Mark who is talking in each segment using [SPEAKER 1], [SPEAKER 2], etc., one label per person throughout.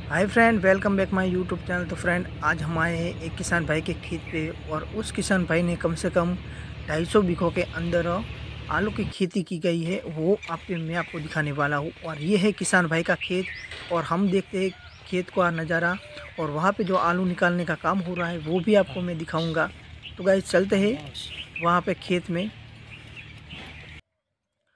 [SPEAKER 1] Hi friend, welcome back my YouTube channel. तो friend, आज हम आए हैं एक किसान भाई के खेत पे और उस किसान भाई ने कम से कम 250 बीघों के अंदर आलू की खेती की गई है। वो मैं आपको दिखाने वाला हूँ। और ये है किसान भाई का खेत और हम देखते हैं खेत का नज़ारा। और वहाँ पे जो आलू निकालने का काम हो रहा है वो भी आपको मैं दिखाऊँगा। तो गाइस चलते हैं वहाँ पे खेत में।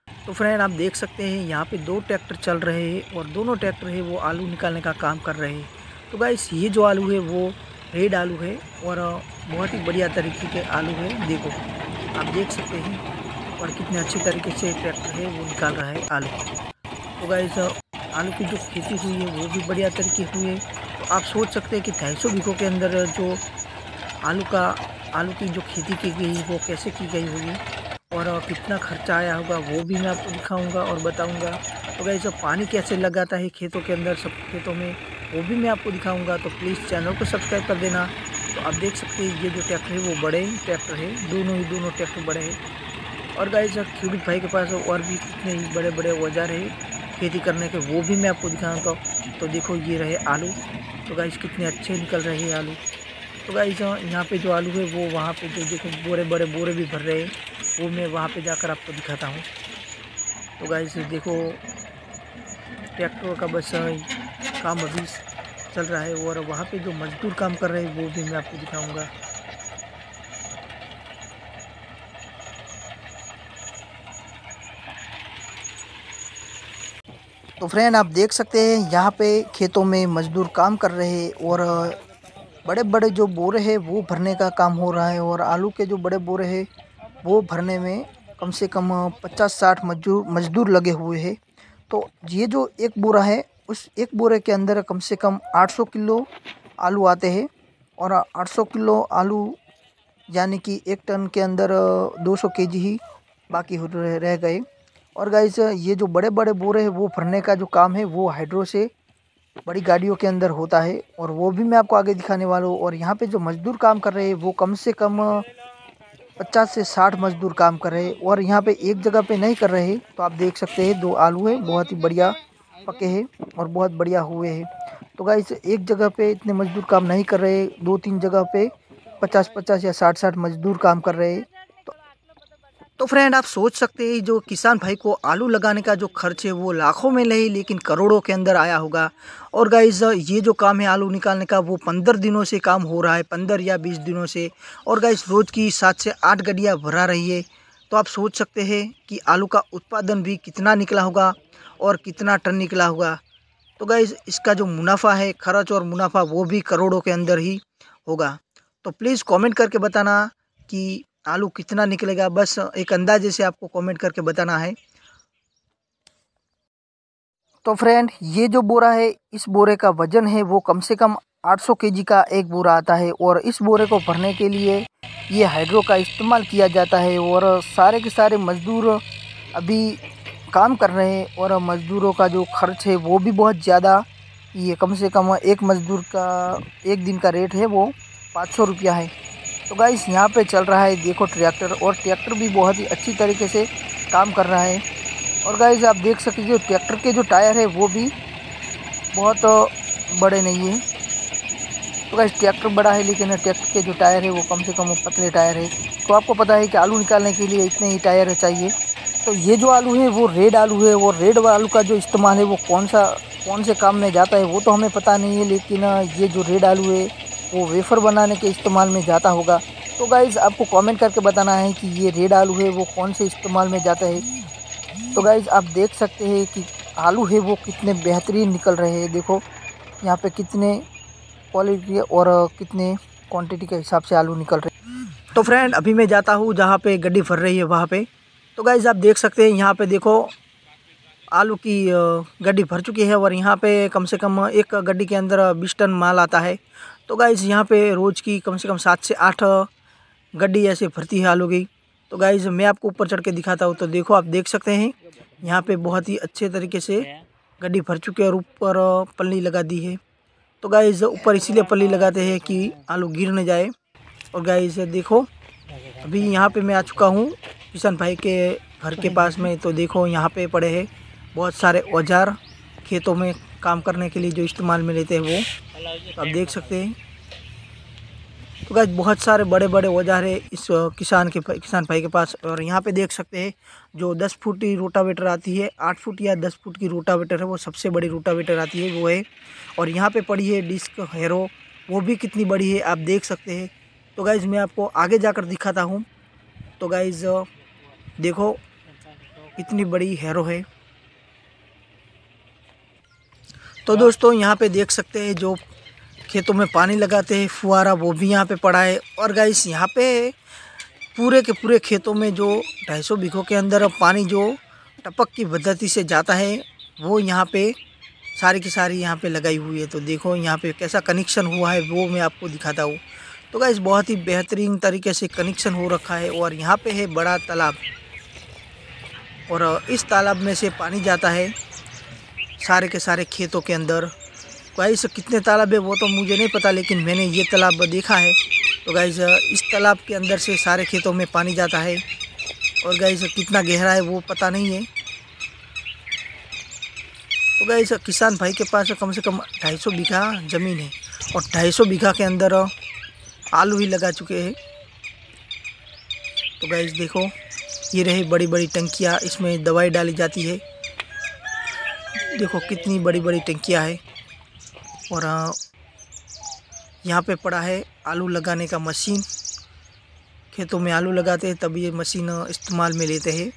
[SPEAKER 1] तो फ्रेंड, आप देख सकते हैं यहाँ पे 2 ट्रैक्टर चल रहे हैं और दोनों ट्रैक्टर है वो आलू निकालने का काम कर रहे हैं। तो गाइस, ये जो आलू है वो रेड आलू है और बहुत ही बढ़िया तरीके के आलू है। देखो, आप देख सकते हैं और कितने अच्छे तरीके से ट्रैक्टर है वो निकाल रहा है आलू। तो गाइस, आलू की जो खेती हुई है वो भी बढ़िया तरीके हुई है। तो आप सोच सकते हैं कि 250 बीघों के अंदर जो आलू की जो खेती की गई वो कैसे की गई होगी और कितना खर्चा आया होगा वो भी मैं आपको दिखाऊंगा और बताऊंगा। तो गाइस, पानी कैसे लगाता है खेतों के अंदर, सब खेतों में, वो भी मैं आपको दिखाऊंगा। तो प्लीज़ चैनल को सब्सक्राइब कर देना। तो आप देख सकते हैं ये जो ट्रैक्टर है वो बड़े ट्रैक्टर है, दोनों ट्रैक्टर बड़े हैं। और गाइस, खेडूत भाई के पास और भी कितने ही बड़े बड़े औजार है खेती करने के, वो भी मैं आपको दिखाऊँगा। तो देखो, ये रहे आलू। तो गाइस, कितने अच्छे निकल रहे हैं आलू। तो गाइस, यहाँ पे जो आलू है वो वहाँ पे जो देखो बड़े बोरे भी भर रहे हैं, वो मैं वहाँ पे जाकर आपको दिखाता हूँ। तो गाइस देखो, ट्रैक्टर का बस काम अभी चल रहा है और वहाँ पे जो मजदूर काम कर रहे हैं वो भी मैं आपको दिखाऊंगा। तो फ्रेंड, आप देख सकते हैं यहाँ पे खेतों में मजदूर काम कर रहे हैं और बड़े बड़े जो बोरे हैं वो भरने का काम हो रहा है। और आलू के जो बड़े बोरे हैं वो भरने में कम से कम 50-60 मजदूर लगे हुए हैं। तो ये जो एक बोरा है, उस एक बोरे के अंदर कम से कम 800 किलो आलू आते हैं। और 800 किलो आलू यानी कि 1 टन के अंदर 200 केजी ही बाकी रह गए। और गाइस, ये जो बड़े बड़े बोरे हैं वो भरने का जो काम है वो हाइड्रो से बड़ी गाड़ियों के अंदर होता है और वो भी मैं आपको आगे दिखाने वाला हूँ। और यहाँ पे जो मजदूर काम कर रहे हैं वो कम से कम 50 से 60 मजदूर काम कर रहे हैं और यहाँ पे एक जगह पे नहीं कर रहे हैं। तो आप देख सकते हैं 2 आलू है, बहुत ही बढ़िया पके हैं और बहुत बढ़िया हुए हैं। तो गाइस, एक जगह पे इतने मजदूर काम नहीं कर रहे, 2-3 जगह पे 50-50 या 60-60 मजदूर काम कर रहे हैं। तो फ्रेंड, आप सोच सकते हैं जो किसान भाई को आलू लगाने का जो खर्च है वो लाखों में नहीं लेकिन करोड़ों के अंदर आया होगा। और गाइस, ये जो काम है आलू निकालने का वो 15 दिनों से काम हो रहा है, 15 या 20 दिनों से। और गाइस, रोज़ की 7 से 8 गड्डियाँ भरा रही है। तो आप सोच सकते हैं कि आलू का उत्पादन भी कितना निकला होगा और कितना टन निकला होगा। तो गाइस, इसका जो मुनाफा है, खर्च और मुनाफा, वो भी करोड़ों के अंदर ही होगा। तो प्लीज़ कमेंट करके बताना कि आलू कितना निकलेगा। बस एक अंदाजे से आपको कमेंट करके बताना है। तो फ्रेंड, ये जो बोरा है, इस बोरे का वजन है वो कम से कम 800 केजी का एक बोरा आता है। और इस बोरे को भरने के लिए ये हाइड्रो का इस्तेमाल किया जाता है। और सारे के सारे मजदूर अभी काम कर रहे हैं और मजदूरों का जो खर्च है वो भी बहुत ज़्यादा। ये कम से कम एक मजदूर का एक दिन का रेट है वो 500 रुपया है। तो गाइस, यहाँ पे चल रहा है देखो ट्रैक्टर, और ट्रैक्टर भी बहुत ही अच्छी तरीके से काम कर रहा है। और गाइस, आप देख सकते हो ट्रैक्टर के जो टायर है वो भी बहुत बड़े नहीं है। तो गाइस, ट्रैक्टर बड़ा है लेकिन ट्रैक्टर के जो टायर है वो कम से कम पतले टायर है। तो आपको पता है कि आलू निकालने के लिए इतने ही टायर चाहिए। तो ये जो आलू है वो रेड आलू है और रेड आलू का जो इस्तेमाल है वो कौन से काम में जाता है वो तो हमें पता नहीं है, लेकिन ये जो रेड आलू है वो वेफ़र बनाने के इस्तेमाल में जाता होगा। तो गाइज़, आपको कमेंट करके बताना है कि ये रेड आलू है वो कौन से इस्तेमाल में जाता है। तो गाइज़, आप देख सकते हैं कि आलू है वो कितने बेहतरीन निकल रहे हैं। देखो यहाँ पे कितने क्वालिटी और कितने क्वांटिटी के हिसाब से आलू निकल रहे हैं। तो फ्रेंड, अभी मैं जाता हूँ जहाँ पे गड्डी भर रही है वहाँ पे। तो गाइज़, आप देख सकते हैं यहाँ पे देखो आलू की गड्डी भर चुकी है और यहाँ पे कम से कम एक गड्डी के अंदर 20 टन माल आता है। तो गाइज़, यहाँ पे रोज़ की कम से कम 7 से 8 गड्डी ऐसे भरती है आलू की। तो गाइज़, मैं आपको ऊपर चढ़ के दिखाता हूँ। तो देखो, आप देख सकते हैं यहाँ पे बहुत ही अच्छे तरीके से गड्डी भर चुकी है और ऊपर पल्ली लगा दी है। तो गाइज़, ऊपर इसीलिए पल्ली लगाते हैं कि आलू गिर न जाए। और गाइज़ देखो, अभी यहाँ पे मैं आ चुका हूँ किसान भाई के घर के पास में। तो देखो, यहाँ पे पड़े हैं बहुत सारे औजार खेतों में काम करने के लिए जो इस्तेमाल में लेते हैं वो आप देख सकते हैं। तो गाइस बहुत सारे बड़े बड़े औजार है इस किसान भाई के पास। और यहाँ पे देख सकते हैं जो 10 फुट की रोटावेटर आती है, 8 फुट या 10 फुट की रोटावेटर है, वो सबसे बड़ी रोटावेटर आती है वो है। और यहाँ पे पड़ी है डिस्क हैरो, वो भी कितनी बड़ी है आप देख सकते हैं। तो गाइस मैं आपको आगे जाकर दिखाता हूँ। तो गाइस देखो इतनी बड़ी हैरो है। तो दोस्तों यहाँ पे देख सकते हैं जो खेतों में पानी लगाते हैं फुहारा, वो भी यहाँ पे पड़ा है। और गाइस यहाँ पे पूरे के पूरे खेतों में जो 250 बीघों के अंदर पानी जो टपक की पद्धति से जाता है वो यहाँ पे सारी की सारी यहाँ पे लगाई हुई है। तो देखो यहाँ पे कैसा कनेक्शन हुआ है वो मैं आपको दिखाता हूँ। तो गाइस बहुत ही बेहतरीन तरीके से कनेक्शन हो रखा है। और यहाँ पे है बड़ा तालाब, और इस तालाब में से पानी जाता है सारे के सारे खेतों के अंदर। गाइस कितने तालाब है वो तो मुझे नहीं पता, लेकिन मैंने ये तालाब देखा है। तो गाइस इस तालाब के अंदर से सारे खेतों में पानी जाता है। और गाइस कितना गहरा है वो पता नहीं है। तो गाइस किसान भाई के पास कम से कम 250 बीघा ज़मीन है, और 250 बीघा के अंदर आलू ही लगा चुके हैं। तो गाइस देखो ये रही बड़ी बड़ी टंकियाँ, इसमें दवाई डाली जाती है। देखो कितनी बड़ी बड़ी टंकियाँ है। और यहाँ पे पड़ा है आलू लगाने का मशीन। खेतों में आलू लगाते हैं तब ये मशीन इस्तेमाल में लेते हैं।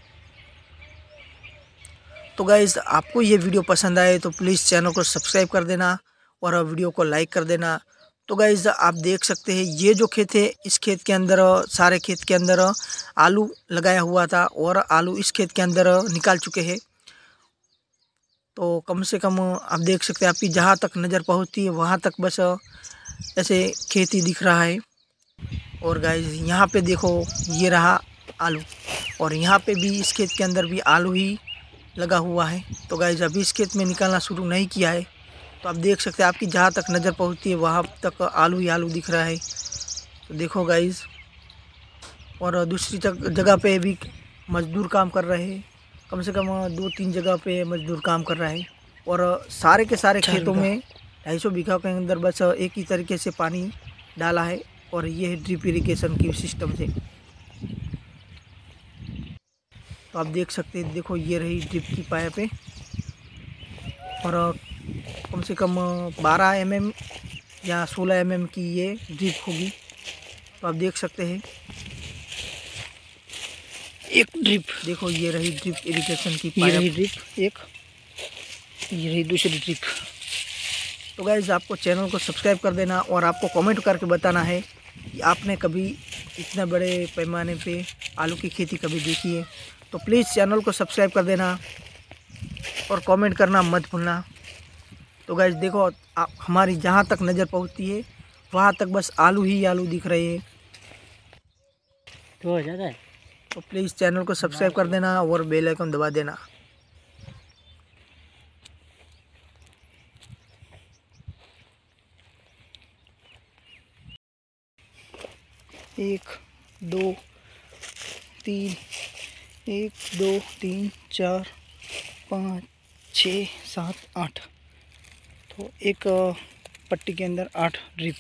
[SPEAKER 1] तो गाइस आपको ये वीडियो पसंद आए तो प्लीज़ चैनल को सब्सक्राइब कर देना और वीडियो को लाइक कर देना। तो गाइस आप देख सकते हैं ये जो खेत है, इस खेत के अंदर सारे खेत के अंदर आलू लगाया हुआ था, और आलू इस खेत के अंदर निकाल चुके हैं। तो कम से कम आप देख सकते हैं, आपकी जहाँ तक नज़र पहुँचती है वहाँ तक बस ऐसे खेती दिख रहा है। और गाइस यहाँ पे देखो ये रहा आलू, और यहाँ पे भी इस खेत के अंदर भी आलू ही लगा हुआ है। तो गाइस अभी इस खेत में निकालना शुरू नहीं किया है। तो आप देख सकते हैं आपकी जहाँ तक नज़र पहुँचती है वहाँ तक आलू ही आलू दिख रहा है। तो देखो गाइस, और दूसरी जगह पे भी मज़दूर काम कर रहे हैं। कम से कम 2-3 जगह पे मज़दूर काम कर रहा है। और सारे के सारे खेतों में 250 बीघा के अंदर बस एक ही तरीके से पानी डाला है, और ये है ड्रिप इरिगेशन की सिस्टम से। तो आप देख सकते हैं, देखो ये रही ड्रिप की पाइप है, और कम से कम 12 mm या 16 mm की ये ड्रिप होगी। तो आप देख सकते हैं एक ड्रिप, देखो ये रही ड्रिप इरिगेशन की पाइप, ये रही ड्रिप एक, ये रही दूसरी ड्रिप। तो गाइस आपको चैनल को सब्सक्राइब कर देना, और आपको कमेंट करके बताना है कि आपने कभी इतने बड़े पैमाने पे आलू की खेती कभी देखी है। तो प्लीज़ चैनल को सब्सक्राइब कर देना और कमेंट करना मत भूलना। तो गाइस देखो आप हमारी जहाँ तक नज़र पहुँचती है वहाँ तक बस आलू ही आलू दिख रहे हैं। तो हो जाता है। तो प्लीज़ चैनल को सब्सक्राइब कर देना और बेल आइकन दबा देना। 1 2 3 1 2 3 4 5 6 7 8। तो एक पट्टी के अंदर 8 ड्रिप।